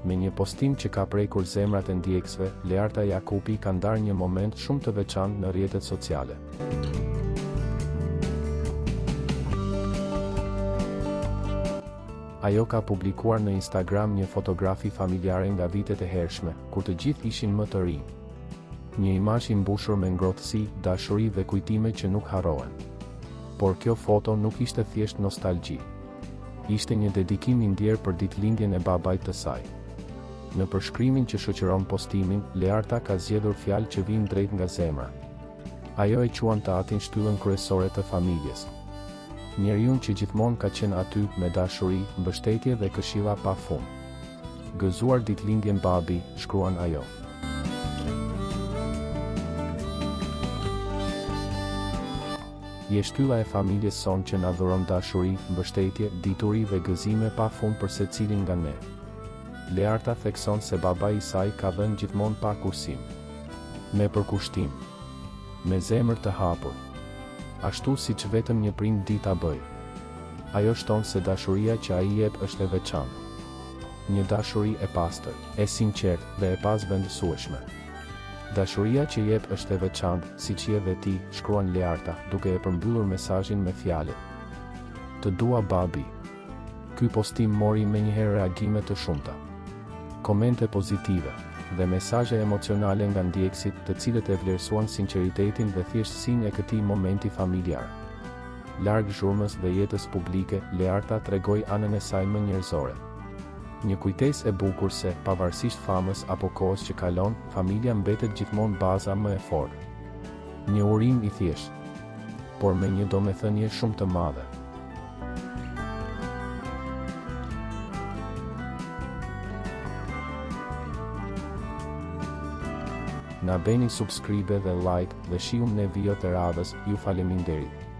Me një postim që ka prekur zemrat e ndjekësve, Learta Jakupi ka ndarë një moment shumë të veçantë në rrjetet sociale. Ajo ka publikuar në Instagram një fotografi familjare nga vitet e hershme, kur të gjithë ishin më të rinj. Një imazh i mbushur me ngrohtësi, dashuri dhe kujtime që nuk harrohen. Por kjo foto nuk ishte thjesht nostalgji. Ishte një dedikim i ndjerë për ditëlindjen e babait të saj. Në përshkrimin që shoqëron postimin, Learta ka zgjedhur fjalë që vijnë drejt nga zemra. Ajo e quan të atin shtyllën kryesore të familjes. Njeriu që gjithmonë ka qenë aty me dashuri, mbështetje dhe këshilla pa fund. Gëzuar ditëlindjen babi, shkruan ajo. Je shtylla e familjes son që na dhuron dashuri, mbështetje, dituri dhe gëzime pa fund për secilin nga ne. Learta thekson se babai i saj ka dhënë gjithmonë pa kursim. Me përkushtim. Me zemër të hapur. Ashtu siç vetëm një prind di ta bëj. Ajo shton se dashuria që ai jep është e veçantë. Një dashuri e pastër, e sinqertë dhe e pazvendësueshme. Dashuria që jep është e veçantë, siç je dhe ti, shkruan Learta, duke e përmbyllur mesazhin me fjalët: Të dua babi. Ky postim mori menjëherë reagime të shumta. Komente pozitive dhe mesazhe emocionale nga ndjekësit, të cilët e vlerësuan sinqeritetin dhe thjeshtësinë e këtij momenti familjar. Larg zhurmës dhe jetës publike, Learta tregoi anën e saj më njerëzore. Një kujtesë e bukur se, pavarësisht famës apo kohës që kalon, familja mbetet gjithmonë baza më e fortë. Një urim i thjeshtë, por me një domethënie shumë të madhe. Na bëni subscribe dhe like dhe shihuni në videot e radhës, ju faleminderit.